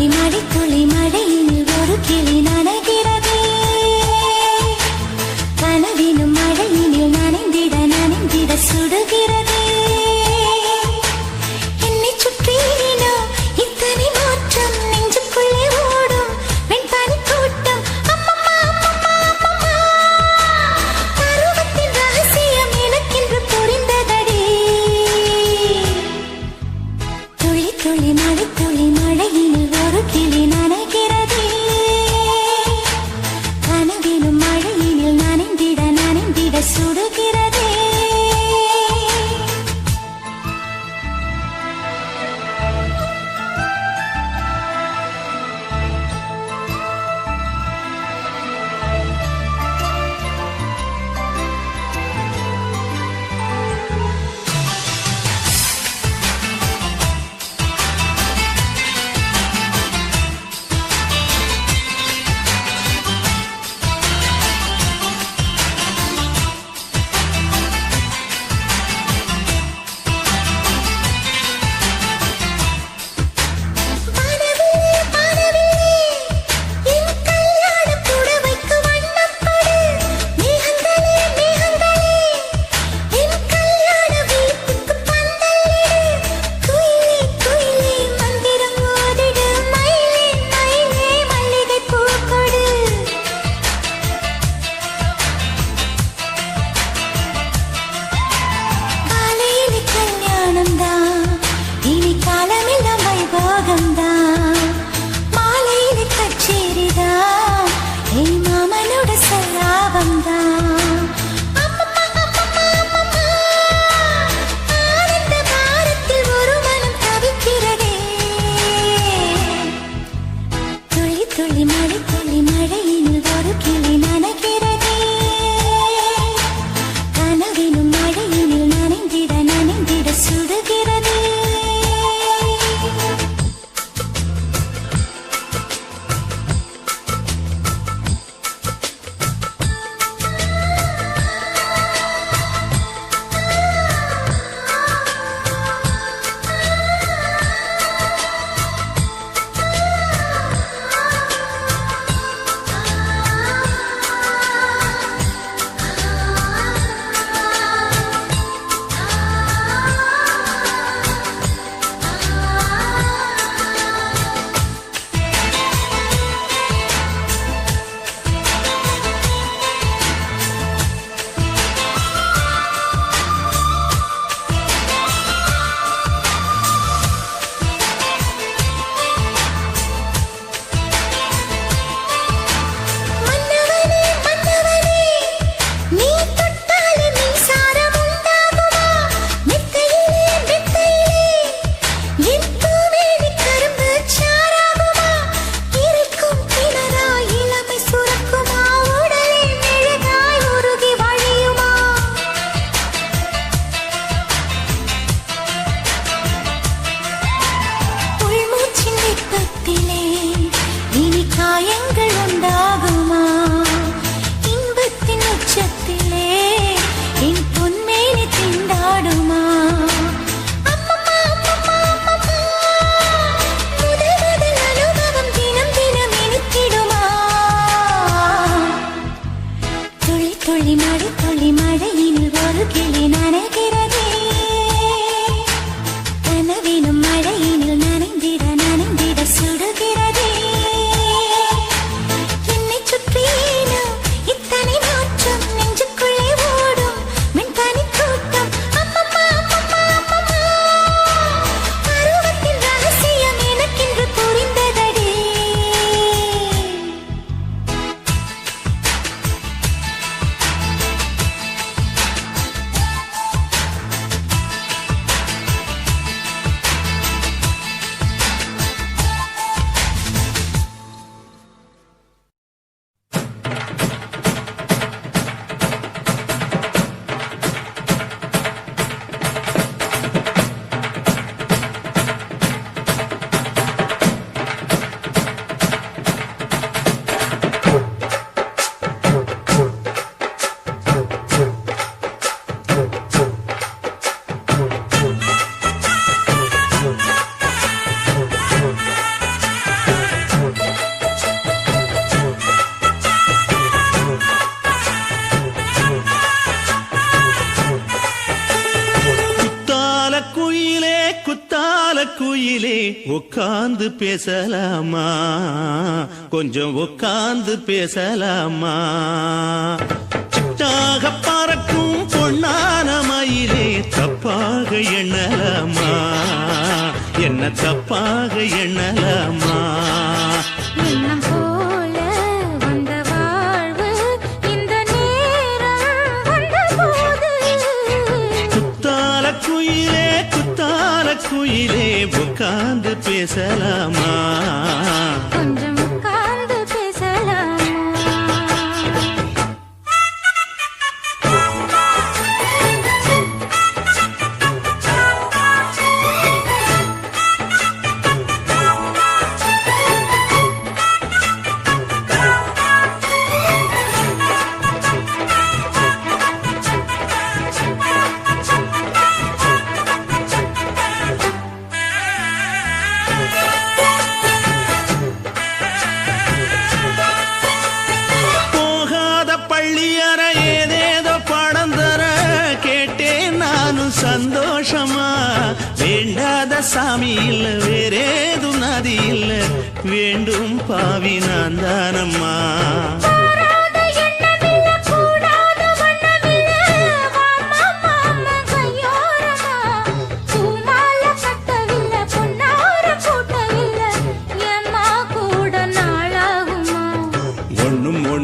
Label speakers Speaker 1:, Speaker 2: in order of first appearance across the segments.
Speaker 1: மழை துளி மழையினில் ஒரு கிளி நனைகிறதே கனவினும் மழையினில் நனைந்திட நனைந்திட சுடுகிறதே என்னை சுற்றினோ இத்தனை மாற்றம் நெஞ்சுக்குள்ளே ஓடும் வெண்பனி கூட்டம் அம்மம்மா அம்மம்மா அம்மம்மா பருவத்தின் ரகசியம் எனக்கென்று புரிந்ததடி துளி துளி மழை துளி மழையினில் ஒரு கிளி நனைகிறதே கனவினும் மழையினில் நனைந்திட நனைந்திட சுடுகிறதே
Speaker 2: உட்கார்ந்து பேசலாமா கொஞ்சம் உட்கார்ந்து பேசலாமா சிட்டாக பறக்கும் பொன்னான மயிலே தப்பாக எண்ணலாமா என்ன தப்பாக எண்ணலாமா
Speaker 1: எண்ணம் போல வந்த வாழ்வு இந்த நேரம் வந்தபோது
Speaker 2: குத்தால குயிலே உட்கார்ந்து பேசலாமா
Speaker 1: கொஞ்சம் உட்கார்ந்து பேசலாமா
Speaker 2: சந்தோஷமா வேண்டாத சாமி இல்ல வேறேது நதி இல்ல வேண்டும் பாவி நான் தானம்மா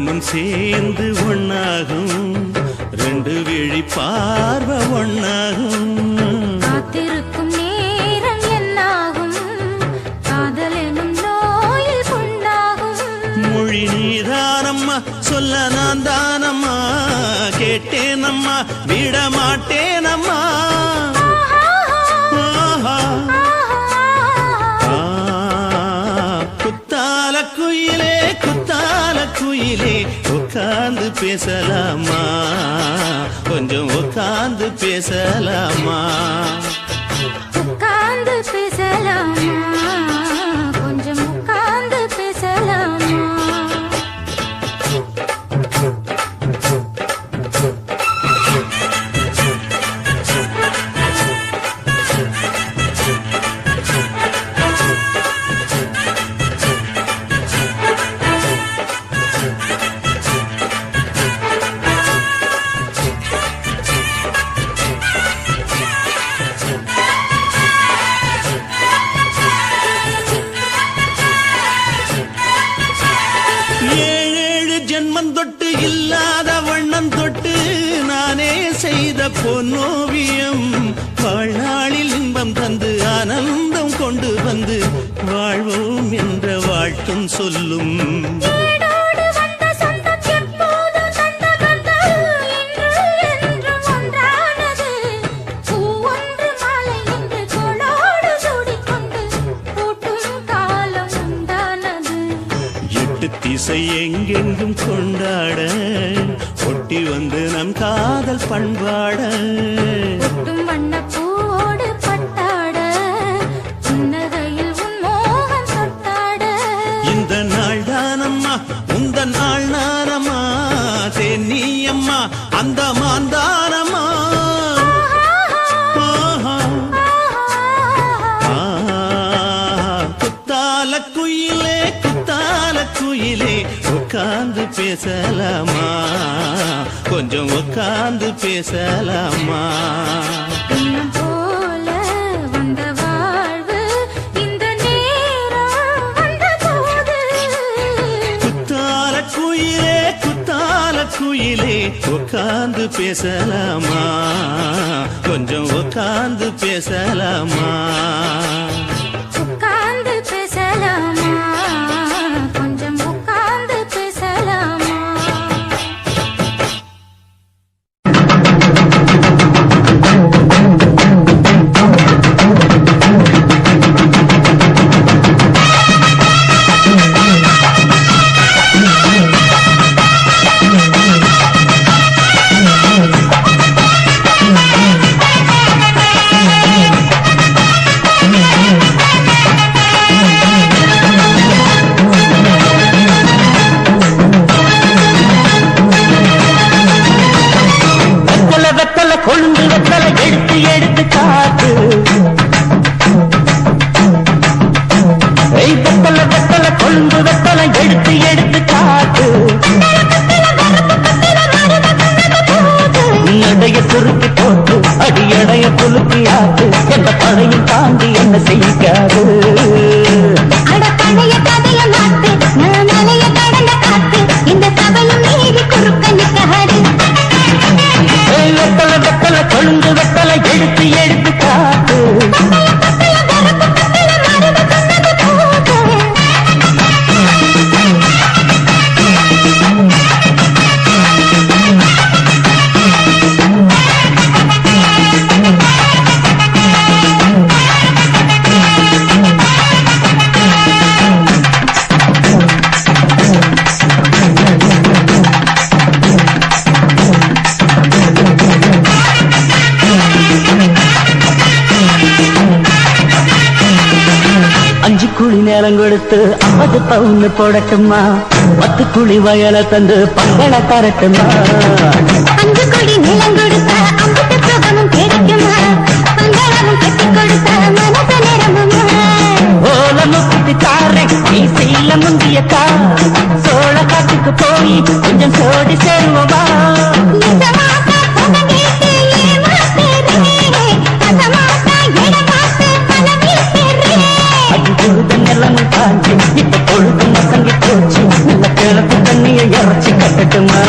Speaker 2: ஒண்ணும் சேர்ந்து ஒன்னாகும் ரெண்டு விழி பார்வை ஒன்னாகும்
Speaker 1: காத்திருக்கும் நேரம் என்னாகும் காதல் எனும் நோயில் கொண்டாகும்
Speaker 2: மொழி நீதானம்மா சொல்ல நான் தானம்மா கேட்டேனம்மா விட மாட்டேனம்மா குத்தால குயிலே உட்கார்ந்து பேசலாமா கொஞ்சம் உட்கார்ந்து பேசலாமா
Speaker 1: உட்கார்ந்து பேசலாமா கொஞ்சம் உட்கார்ந்து பேசலாமா
Speaker 2: தொட்டு இல்லாத வண்ணம் தொட்டு நானே செய்த பொன்னோவியம் வாழ்நாளில் இன்பம் தந்து ஆனந்தம் கொண்டு வந்து வாழ்வோம் என்ற வாழ்த்தும் சொல்லும் திசை எங்கெங்கும் கொண்டாட ஒட்டி வந்து நம் காதல் பண்பாட
Speaker 1: வண்ண பூவோடு பட்டாட புன்னகையில் உன் மோகம் தொட்டாட
Speaker 2: இந்த நாள் தானம்மா உந்த நாள் நானம்மா தென்னியம்மா அந்த மாந்தானம்மா குயிலே உட்கார்ந்து பேசலாமா கொஞ்சம் உட்கார்ந்து பேசலாமா
Speaker 1: எண்ணம் போல வந்த வாழ்வு இந்த நேரம் வந்தபோது
Speaker 2: குத்தால குயிலே உட்கார்ந்து பேசலாமா கொஞ்சம் உட்கார்ந்து பேசலாமா
Speaker 1: உட்கார்ந்து பேசலாமா கொஞ்சம் உட்கார்ந்து பேசலாமா
Speaker 3: ஏலம் கொடுத்து 50 பவுன் போடட்டுமா 10 குழி வயல தந்து பங்கள தரட்டுமா
Speaker 1: 5 கோடி நிலம் கொடுத்தா 50 சுகமும் கிடைக்குமா பங்களாவும் கட்டி கொடுத்தா மனசு நிரம்புமா
Speaker 3: ஓலம் குத்தி தாரேன் நீ சீல முந்திய கா சோழ காட்டுக்கு போய் கொஞ்சம் சோடி சேருவா
Speaker 1: நிஜமாத்தா புகங்கேட்டு ஏமாத்துறே அசமாத்தா எடமாத்து பலவீசுறே
Speaker 3: பொழுதும் எல்லாம் காஞ்சி இப்ப பொழுதும் மசங்கி போச்சு நல்ல கிழப்பு தண்ணியை இறச்சி கட்டட்டுமா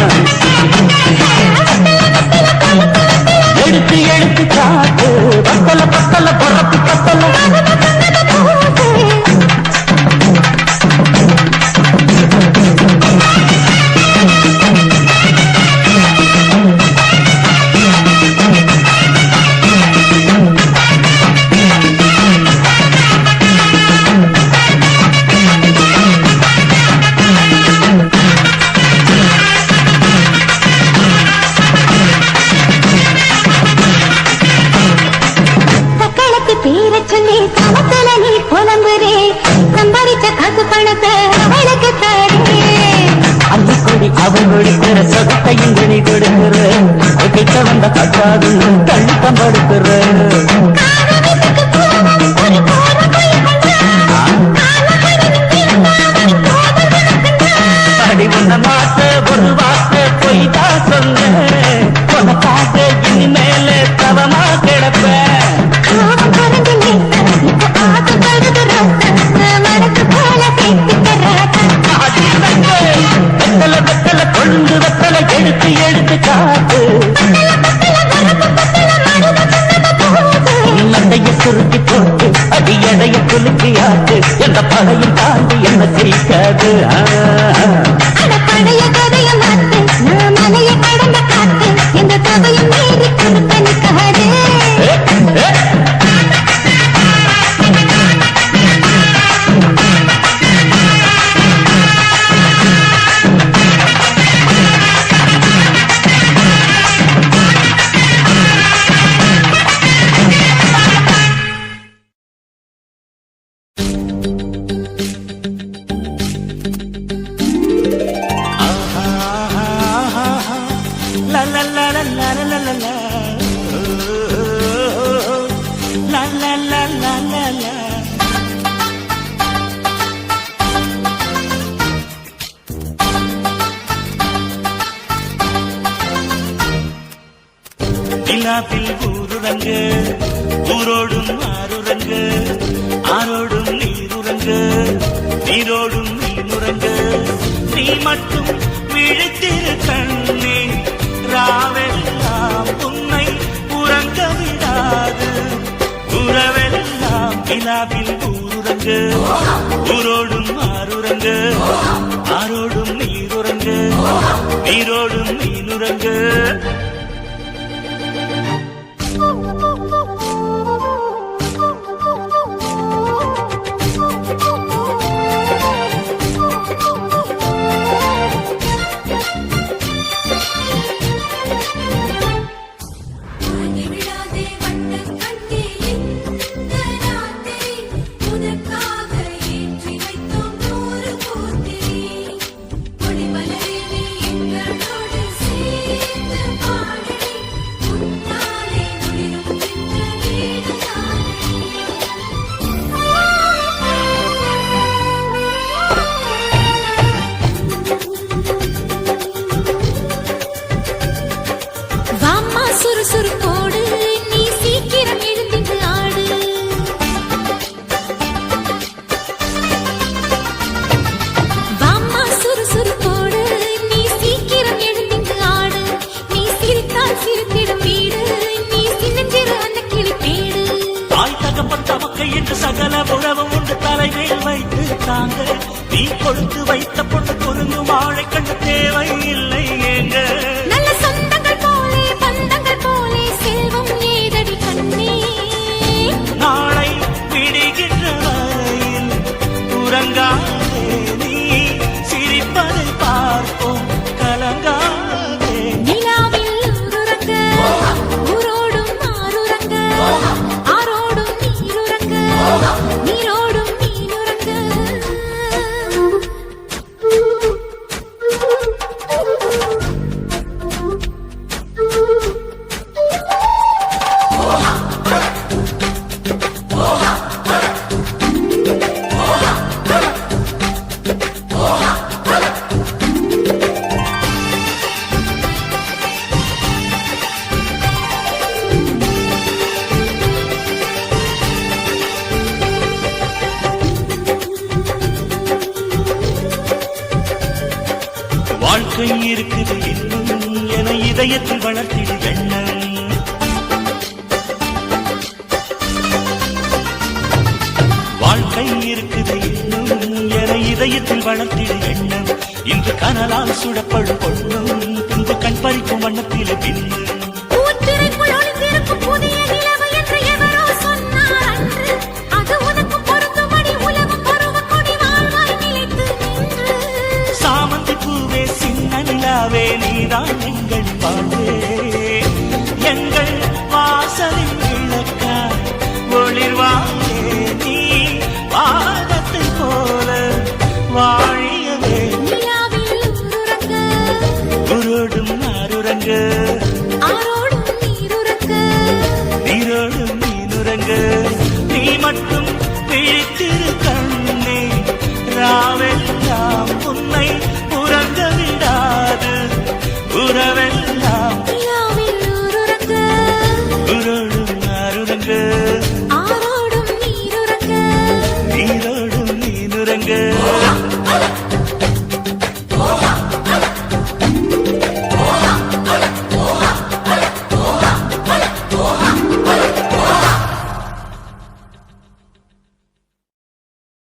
Speaker 3: எடுத்து எடுத்து காட்டு பத்தல பத்தல பொறப்பு பத்தல அவர்களுக்கு சொத்தையும் துணி கொடுக்கிற கிட்ட வந்த கட்டாது தள்ளித்தம் படுக்கிற அடி உன்ன மாத்த ஒரு வார்த்தை போய் தான் சொன்னேன் உனக்காக இனிமேல தவமா கிடப்பேன் கொழுந்து வெத்தலை எடுத்து எடுத்து காத்து மண்டைய சுருட்டி போட்டு அடி எடைய குலுக்கி ஆட்டு எந்த படையும் தாண்டி என்ன சிரிக்காது
Speaker 1: பழைய கதைய மாத்து நான் மலைய கடந்த காத்து எந்த தவையும் மீறி கொடுத்த நிக்காது
Speaker 2: நிலாவில் ஊருரங்கு ஊரோடும் ஆறுரங்கு ஆரோடும் நீருரங்கு நீரோடும் நீருரங்கு நீ மட்டும் விழித்திரு கண்ணே ராவெல்லாம் உன்னை உறங்க விடாது உறவெல்லாம் நிலாவில் ஊருரங்கு ஊரோடும் ஆறுரங்கு ஆரோடும் நீருரங்கு நீரோடும் நீருரங்கு சகல உறவும் உண்டு தலைமையில் வைத்து தாங்க நீ கொடுத்து வைத்த பொண்ணு குறுங்கு வாழை கண்டு தேவை இல்லை எங்க
Speaker 1: நல்ல சொந்தங்கள் போலே பந்தங்கள் போலே செல்வம் ஏதடி கண்ணே
Speaker 2: நாளை விடுகின்ற வரையில் உறங்காதே நீ சிரிப்பதை பார்ப்போம் கலங்காதே
Speaker 1: நிலாவில் ஊருரங்க ஊரோடும் ஆறுரங்க ஆரோடும் நீருரங்க நீரோடும் நீருரங்க
Speaker 2: வாழ்க்கை இருக்குது இன்னும் என இதயத்தில் வளர்த்திடு எண்ணம். வாழ்க்கை இருக்குது இன்னும் என இதயத்தில் வளர்த்திடு எண்ணம். இன்று கனலால் சுடப்படும் பொண்ணும் பின்பு கண் பறிக்கும் வண்ணத்தில் பின்னு
Speaker 1: பூத்திரைக்குள் ஒளிந்திருக்கும் புதிய நிலவு என்று எவரோ சொன்னார் அன்று. அது உனக்கு பொருந்தும்படி உலகம் பருவக் கொடி வாழ்வாய் நிலைத்து நின்று.
Speaker 2: சாமந்தி பூவே சின்ன நிலாவே நீதான் எங்கள் வாழ்வே. எங்கள் வாசலில் விளக்காய் ஒளிர்வாயே நீ வானத்தை போல வாழியவே.
Speaker 1: நிலாவில் ஊருறங்க,
Speaker 2: உருடும் நாருறங்க
Speaker 1: ஆரோடும் நீருறங்க.
Speaker 2: நீரோடும் நீனுறங்க. நீ மட்டும் விழித்திரு கண்ணே, ராவெல்லாம் உன்னை உறங்க விடாது. உறவெல்லாம்
Speaker 1: நிலாவில் ஊருறங்க,
Speaker 2: உருடும் நாருறங்க
Speaker 1: ஆரோடும் நீருறங்க.
Speaker 2: நீரோடும் நீனுறங்க.